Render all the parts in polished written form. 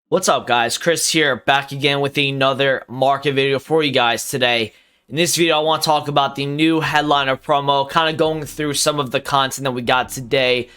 What's up, guys? Chris here, back again with another market video for you guys today. In this video, I want to talk about the new headliner promo, kind of going through some of the content that we got today,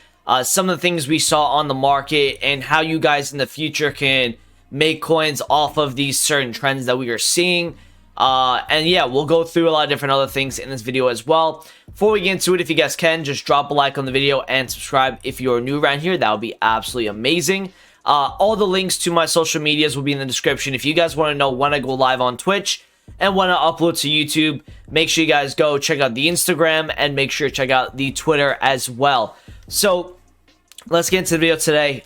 some of the things we saw on the market, and how you guys in the future can make coins off of these certain trends that we are seeing. And yeah, we'll go through a lot of different other things in this video as well. Before we get into it, if you guys can, just drop a like on the video and subscribe if you're new around here. That would be absolutely amazing. All the links to my social medias will be in the description. If you guys want to know when I go live on Twitch and when I upload to YouTube, make sure you guys go check out the Instagram and make sure to check out the Twitter as well. So let's get into the video today.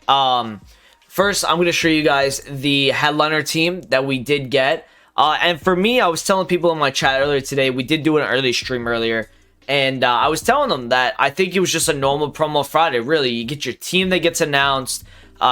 First, I'm going to show you guys the headliner team that we did get. And for me, I was telling people in my chat earlier today, we did do an early stream earlier. And I was telling them that I think it was just a normal promo Friday. Really, you get your team that gets announced.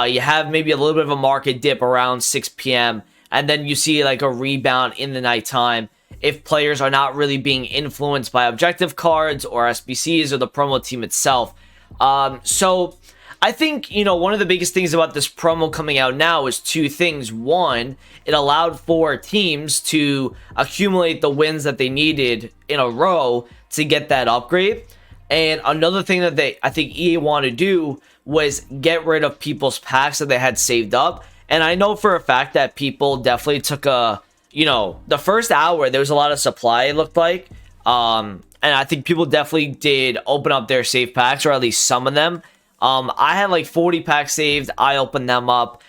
You have maybe a little bit of a market dip around 6 p.m. and then you see like a rebound in the nighttime if players are not really being influenced by objective cards or SBCs or the promo team itself. So I think, one of the biggest things about this promo coming out now is two things. One, it allowed for teams to accumulate the wins that they needed in a row to get that upgrade. And another thing that I think EA wanted to do was get rid of people's packs that they had saved up. And I know for a fact that people definitely took the first hour, there was a lot of supply, it looked like. And I think people definitely did open up their save packs, or at least some of them. I had like 40 packs saved. I opened them up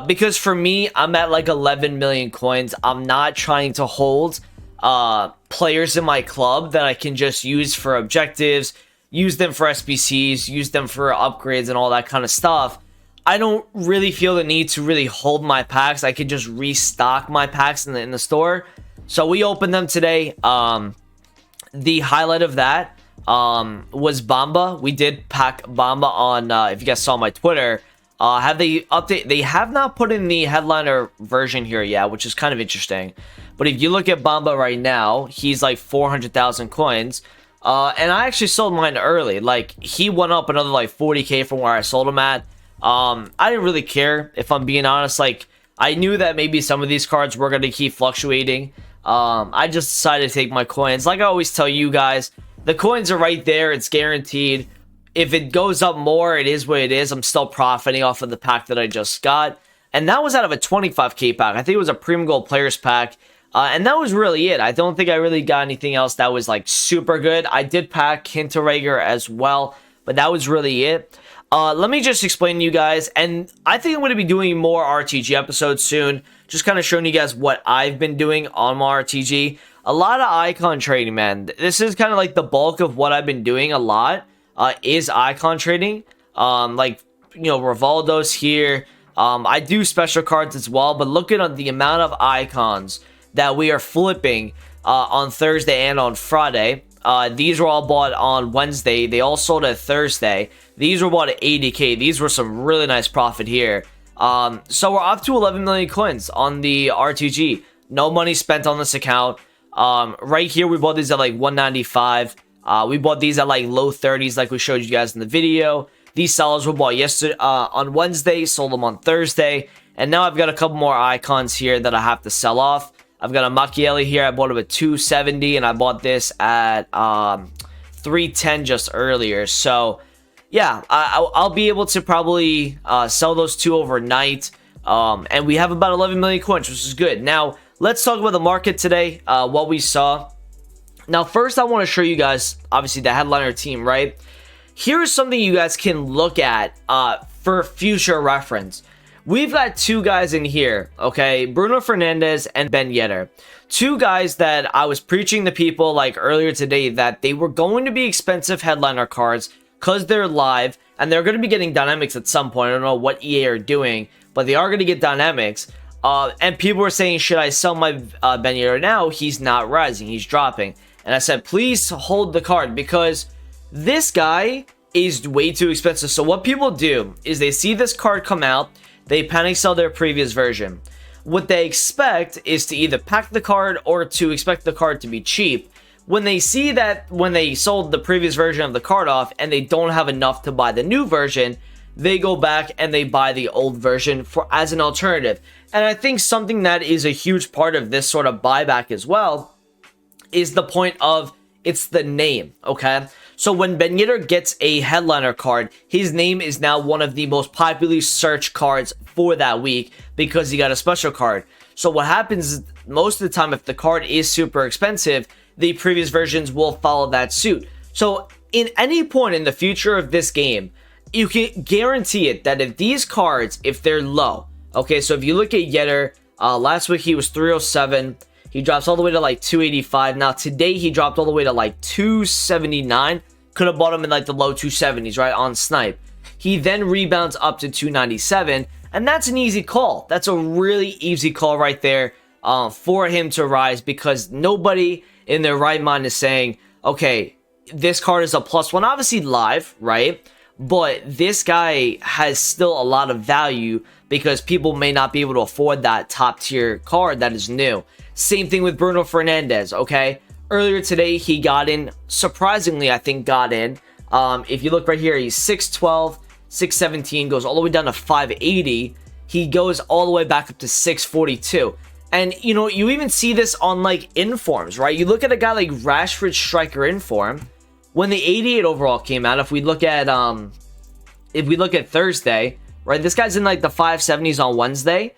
because for me, I'm at like 11 million coins. I'm not trying to hold players in my club that I can just use for objectives, use them for SBCs, use them for upgrades and all that kind of stuff. I don't really feel the need to really hold my packs. I could just restock my packs in the store. So we opened them today. The highlight of that was Bamba. We did pack Bamba on, if you guys saw my Twitter. Have they update? They have not put in the headliner version here yet, which is kind of interesting. But if you look at Bamba right now, he's like 400,000 coins. And I actually sold mine early. Like, he went up another like 40k from where I sold him at. I didn't really care, if I'm being honest. Like, I knew that maybe some of these cards were going to keep fluctuating. I just decided to take my coins. Like I always tell you guys, the coins are right there. It's guaranteed. If it goes up more, it is what it is. I'm still profiting off of the pack that I just got. And that was out of a 25k pack. I think it was a Premium Gold Players pack. And that was really it. I don't think I really got anything else that was like super good. I did pack Hinterrager as well, but that was really it. Let me just explain to you guys, and I think I'm going to be doing more RTG episodes soon, just kind of showing you guys what I've been doing on my RTG. A lot of icon trading, man. This is kind of like the bulk of what I've been doing a lot, is icon trading. Rivaldo's here. I do special cards as well, but look at the amount of icons that we are flipping on Thursday and on Friday. These were all bought on Wednesday. They all sold at Thursday. These were bought at 80k. These were some really nice profit here. So we're up to 11 million coins on the RTG. No money spent on this account. Right here, we bought these at like 195. We bought these at like low 30s like we showed you guys in the video. These sellers were bought yesterday on Wednesday, sold them on Thursday. And now I've got a couple more icons here that I have to sell off. I've got a Machiavelli here. I bought it at 270, and I bought this at 310 just earlier. So, yeah, I'll be able to probably sell those two overnight. And we have about 11 million coins, which is good. Now, let's talk about the market today, what we saw. Now, first, I want to show you guys, obviously, the headliner team, right? Here's something you guys can look at for future reference. We've got two guys in here, okay? Bruno Fernandes and Ben Yedder. Two guys that I was preaching to people like earlier today that they were going to be expensive headliner cards because they're live and they're going to be getting dynamics at some point. I don't know what EA are doing, but they are going to get dynamics. And people were saying, should I sell my Ben Yedder now? He's not rising, he's dropping. And I said, please hold the card because this guy is way too expensive. So what people do is they see this card come out, they panic sell their previous version. What they expect is to either pack the card or to expect the card to be cheap. When they see that when they sold the previous version of the card off and they don't have enough to buy the new version, they go back and they buy the old version for as an alternative. And I think something that is a huge part of this sort of buyback as well is the point of it's the name, okay? So when Ben Yedder gets a headliner card, his name is now one of the most popularly searched cards for that week because he got a special card. So what happens is most of the time, if the card is super expensive, the previous versions will follow that suit. So in any point in the future of this game, you can guarantee it that if these cards, if they're low, okay, so if you look at Yedder, last week he was 307. He drops all the way to like 285. Now today he dropped all the way to like 279. Could have bought him in like the low 270s, right, on Snipe. He then rebounds up to 297, and that's an easy call. That's a really easy call right there for him to rise, because nobody in their right mind is saying, okay, this card is a +1, obviously live, right? But this guy has still a lot of value because people may not be able to afford that top tier card that is new. Same thing with Bruno Fernandes, okay? Earlier today, he got in, surprisingly, I think got in. If you look right here, he's 612, 617, goes all the way down to 580. He goes all the way back up to 642. And, you know, you even see this on, like, informs, right? You look at a guy like Rashford Striker Inform. When the 88 overall came out, if we look at Thursday, right, this guy's in like the 570s on Wednesday.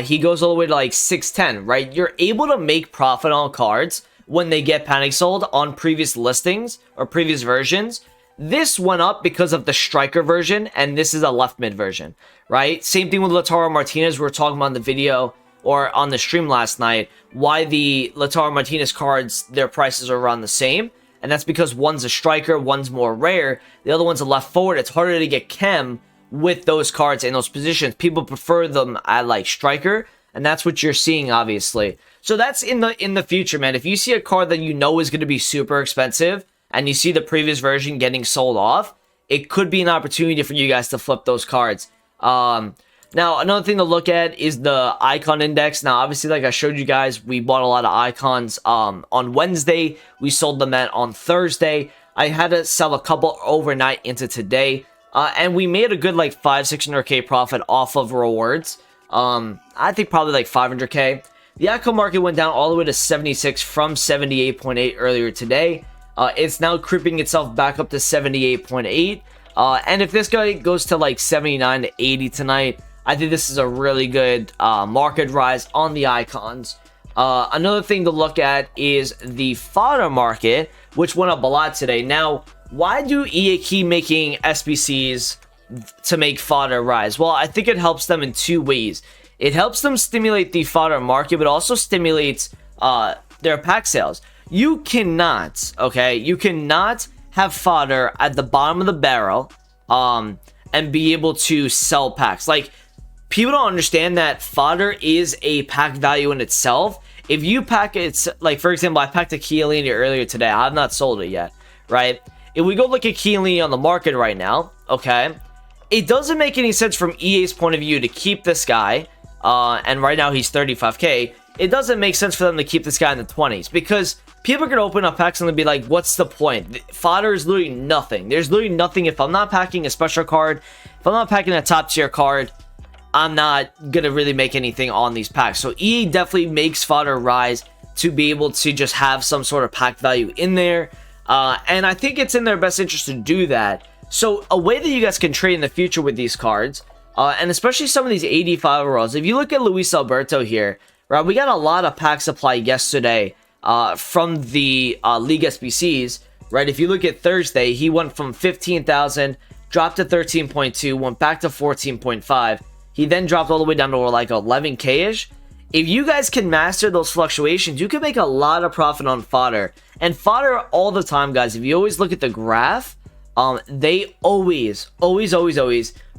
He goes all the way to like 610, right? You're able to make profit on cards when they get panic sold on previous listings or previous versions. This went up because of the striker version, and this is a left mid version, right? Same thing with Lautaro Martinez. We were talking about in the video or on the stream last night, why the Lautaro Martinez cards, their prices are around the same. And that's because one's a striker, one's more rare. The other one's a left forward. It's harder to get chem with those cards in those positions. People prefer them at like striker, and that's what you're seeing, obviously. So that's in the future, man. If you see a card that you know is going to be super expensive, and you see the previous version getting sold off, it could be an opportunity for you guys to flip those cards. Now, another thing to look at is the icon index. Now, obviously, like I showed you guys, we bought a lot of icons on Wednesday. We sold them on Thursday. I had to sell a couple overnight into today. And we made a good like 500-600k profit off of rewards. I think probably like 500k. The icon market went down all the way to 76 from 78.8 earlier today. It's now creeping itself back up to 78.8. And if this guy goes to like 79 to 80 tonight, I think this is a really good market rise on the icons. Another thing to look at is the fodder market, which went up a lot today. Now, why do EA keep making SBCs to make fodder rise? Well, I think it helps them in two ways. It helps them stimulate the fodder market, but also stimulates their pack sales. You cannot, okay, you cannot have fodder at the bottom of the barrel and be able to sell packs. Like, people don't understand that fodder is a pack value in itself. If you pack it, like for example, I packed a Chiellini earlier today. I have not sold it yet, right? If we go look at Chiellini on the market right now, okay, it doesn't make any sense from EA's point of view to keep this guy, and right now he's 35k. It doesn't make sense for them to keep this guy in the 20s because people are going to open up packs and they'll be like, what's the point? Fodder is literally nothing. There's literally nothing. If I'm not packing a special card, if I'm not packing a top tier card, I'm not going to really make anything on these packs. So EA definitely makes fodder rise to be able to just have some sort of pack value in there. And I think it's in their best interest to do that. So a way that you guys can trade in the future with these cards, and especially some of these 85 overalls, if you look at Luis Alberto here, right, we got a lot of pack supply yesterday from the League SBCs, right? If you look at Thursday, he went from 15,000, dropped to 13.2, went back to 14.5. He then dropped all the way down to like 11k-ish. If you guys can master those fluctuations, you can make a lot of profit on fodder. And fodder all the time, guys, if you always look at the graph, they always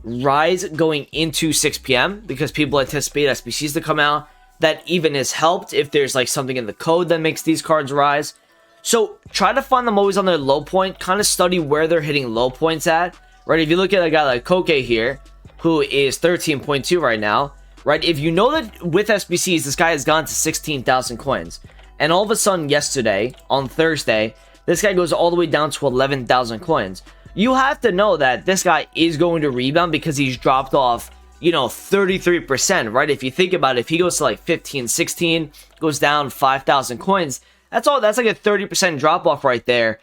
rise going into 6 p.m. because people anticipate SBCs to come out. That even is helped if there's like something in the code that makes these cards rise. So try to find them always on their low point. Kind of study where they're hitting low points at, right? If you look at a guy like Koke here, who is 13.2 right now, right? If you know that with SBCs, this guy has gone to 16,000 coins. And all of a sudden yesterday, on Thursday, this guy goes all the way down to 11,000 coins. you have to know that this guy is going to rebound because he's dropped off, 33%, right? If you think about it, if he goes to like 15, 16, goes down 5,000 coins, that's like a 30% drop off right there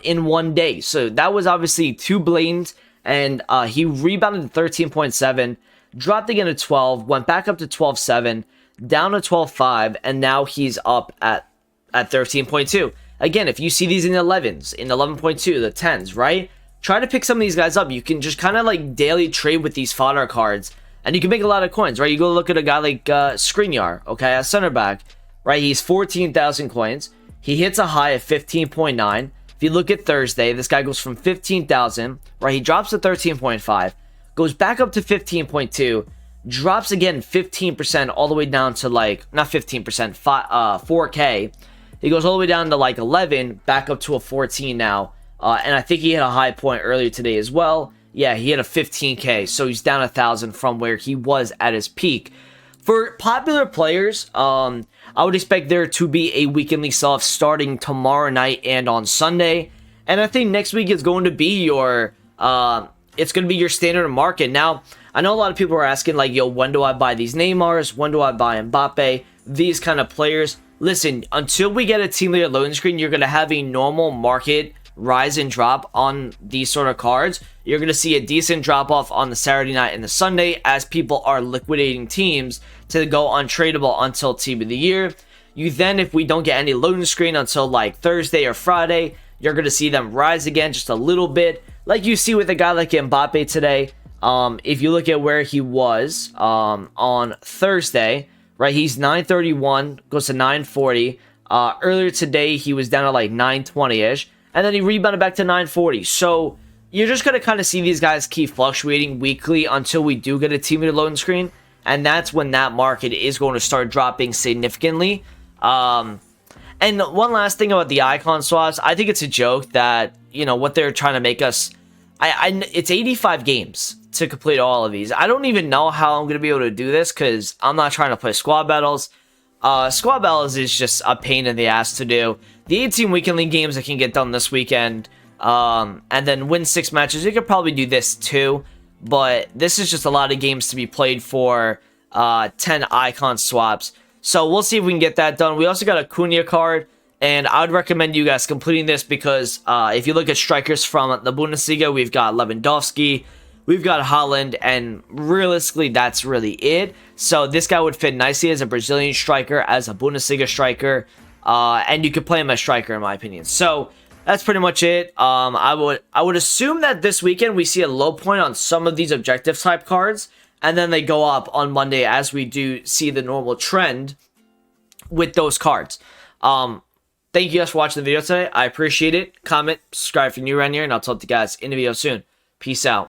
in one day. So that was obviously too blatant, and he rebounded to 13.7, dropped again to 12, went back up to 12.7, down to 12.5, and now he's up at 13.2. Again, if you see these in the 11s, in 11.2, the 10s, right? Try to pick some of these guys up. You can just kind of like daily trade with these fodder cards, and you can make a lot of coins, right? You go look at a guy like Skriniar, okay, a center back, right? He's 14,000 coins. He hits a high of 15.9. If you look at Thursday, this guy goes from 15,000, right? He drops to 13.5, goes back up to 15.2, drops again 15% all the way down to like, not 15%, 4K. He goes all the way down to like 11, back up to a 14 now. And I think he hit a high point earlier today as well. Yeah, he hit a 15K, so he's down 1,000 from where he was at his peak. For popular players, I would expect there to be a weekend league sell-off starting tomorrow night and on Sunday. And I think next week is going to be your standard market. Now, I know a lot of people are asking like, yo, when do I buy these Neymars? When do I buy Mbappe? These kind of players. Listen, until we get a team leader loading screen, you're going to have a normal market rise and drop on these sort of cards. You're going to see a decent drop off on the Saturday night and the Sunday as people are liquidating teams to go untradeable until team of the year. You then, if we don't get any loading screen until like Thursday or Friday, you're going to see them rise again just a little bit, like you see with a guy like Mbappe today. If you look at where he was on Thursday, right, he's 931, goes to 940. Earlier today, he was down to like 920-ish, and then he rebounded back to 940. So you're just going to kind of see these guys keep fluctuating weekly until we do get a team leader loading screen, and that's when that market is going to start dropping significantly. And one last thing about the icon swaps, I think it's a joke that, what they're trying to make us... it's 85 games to complete all of these. I don't even know how I'm going to be able to do this because I'm not trying to play squad battles. Squad battles is just a pain in the ass to do. The 18 weekend league games that can get done this weekend, and then win 6 matches, you could probably do this too, but this is just a lot of games to be played for 10 icon swaps. So we'll see if we can get that done. We also got a Cunha card, and I would recommend you guys completing this because if you look at strikers from the Bundesliga, we've got Lewandowski, we've got Haaland, and realistically, that's really it. So this guy would fit nicely as a Brazilian striker, as a Bundesliga striker, and you could play him as striker, in my opinion. So that's pretty much it. I would assume that this weekend we see a low point on some of these objective type cards, and then they go up on Monday as we do see the normal trend with those cards. Thank you guys for watching the video today. I appreciate it. Comment, subscribe if you're new around here, and I'll talk to you guys in the video soon. Peace out.